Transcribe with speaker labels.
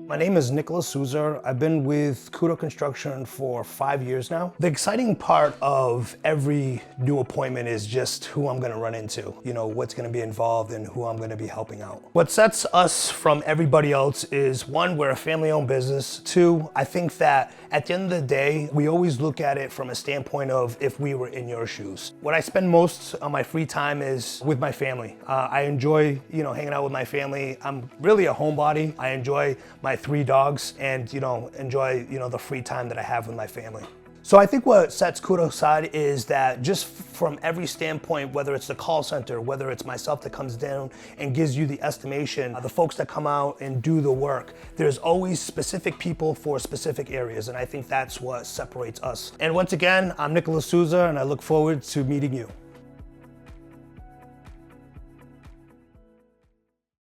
Speaker 1: My name is Nicholas Souza. I've been with Couto Construction for 5 years now. The exciting part of every new appointment is just who I'm gonna run into, what's gonna be involved and who I'm gonna be helping out. What sets us from everybody else is, one, we're a family-owned business. Two, I think that at the end of the day, we always look at it from a standpoint of if we were in your shoes. What I spend most of my free time is with my family. I enjoy, hanging out with my family. I'm really a homebody. I enjoy my 3 dogs and enjoy the free time that I have with my family. So I think what sets Couto aside is that just from every standpoint, whether it's the call center, whether it's myself that comes down and gives you the estimation, the folks that come out and do the work, there's always specific people for specific areas, and I think that's what separates us. And once again, I'm Nicholas Souza, and I look forward to meeting you.